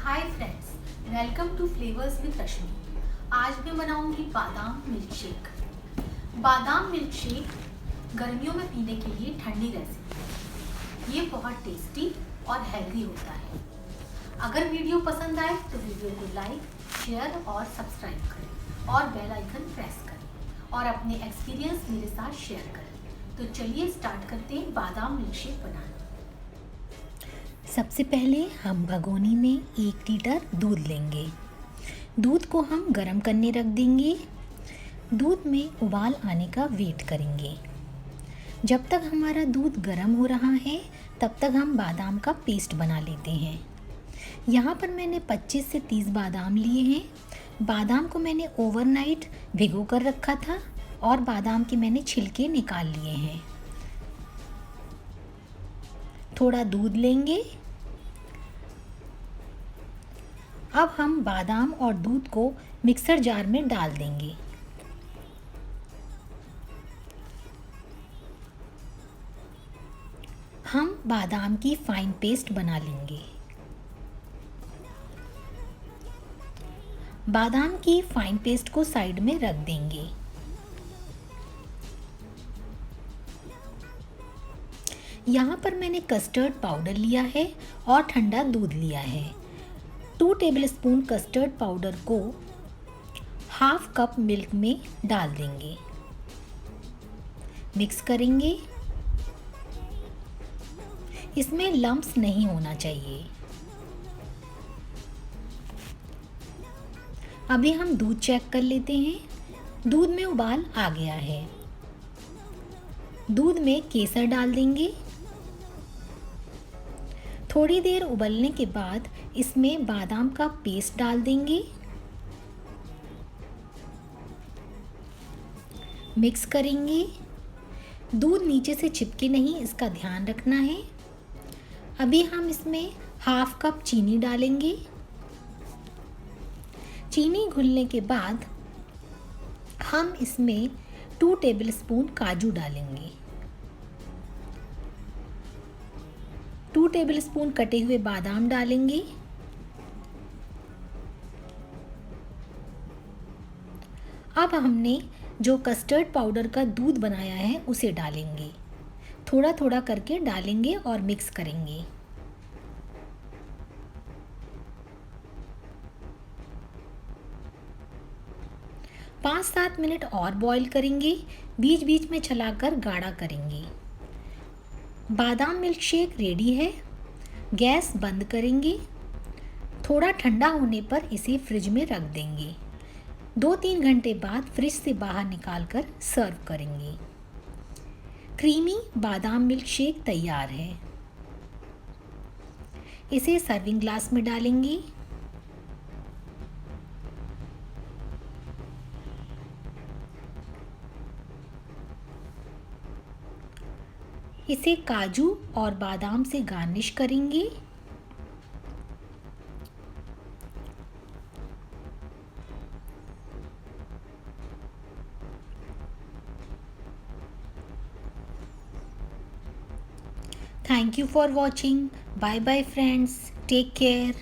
Hi friends, welcome to flavours with Rashmi. आज मैं बनाऊंगी बादाम मिल्क शेक। बादाम मिल्क शेक गर्मियों में पीने के लिए ठंडी रेसिपी। ये बहुत टेस्टी और हेल्दी होता है। अगर वीडियो पसंद आए तो वीडियो को लाइक, शेयर और सब्सक्राइब करें और बेल आइकन प्रेस करें और अपने एक्सपीरियंस मेरे साथ शेयर करें। तो चलिए स्टार्ट करते हैं बादाम मिल्क शेक बनाना। सबसे पहले हम भगोनी में 1 लीटर दूध लेंगे। दूध को हम गर्म करने रख देंगे। दूध में उबाल आने का वेट करेंगे। जब तक हमारा दूध गर्म हो रहा है तब तक हम बादाम का पेस्ट बना लेते हैं। यहाँ पर मैंने 25 से 30 बादाम लिए हैं। बादाम को मैंने ओवरनाइट भिगो कर रखा था और बादाम के मैंने छिलके निकाल लिए हैं। थोड़ा दूध लेंगे। अब हम बादाम और दूध को मिक्सर जार में डाल देंगे। हम बादाम की फाइन पेस्ट बना लेंगे। बादाम की फाइन पेस्ट को साइड में रख देंगे। यहाँ पर मैंने कस्टर्ड पाउडर लिया है और ठंडा दूध लिया है। 2 टेबलस्पून कस्टर्ड पाउडर को हाफ कप मिल्क में डाल देंगे। मिक्स करेंगे। इसमें लम्प्स नहीं होना चाहिए। अभी हम दूध चेक कर लेते हैं। दूध में उबाल आ गया है। दूध में केसर डाल देंगे। थोड़ी देर उबलने के बाद इसमें बादाम का पेस्ट डाल देंगे। मिक्स करेंगे। दूध नीचे से चिपके नहीं, इसका ध्यान रखना है। अभी हम इसमें हाफ कप चीनी डालेंगे। चीनी घुलने के बाद हम इसमें 2 टेबलस्पून काजू डालेंगे। 2 टेबलस्पून कटे हुए बादाम डालेंगे। अब हमने जो कस्टर्ड पाउडर का दूध बनाया है उसे डालेंगे। थोड़ा थोड़ा करके डालेंगे और मिक्स करेंगे। पाँच 7 मिनट और बॉईल करेंगे। बीच बीच में चलाकर गाढ़ा करेंगे। बादाम मिल्क शेक रेडी है। गैस बंद करेंगे। थोड़ा ठंडा होने पर इसे फ्रिज में रख देंगे। 2-3 घंटे बाद फ्रिज से बाहर निकालकर सर्व करेंगे। क्रीमी बादाम मिल्क शेक तैयार है। इसे सर्विंग ग्लास में डालेंगे। इसे काजू और बादाम से गार्निश करेंगे। Thank you for watching. Bye bye friends. Take care.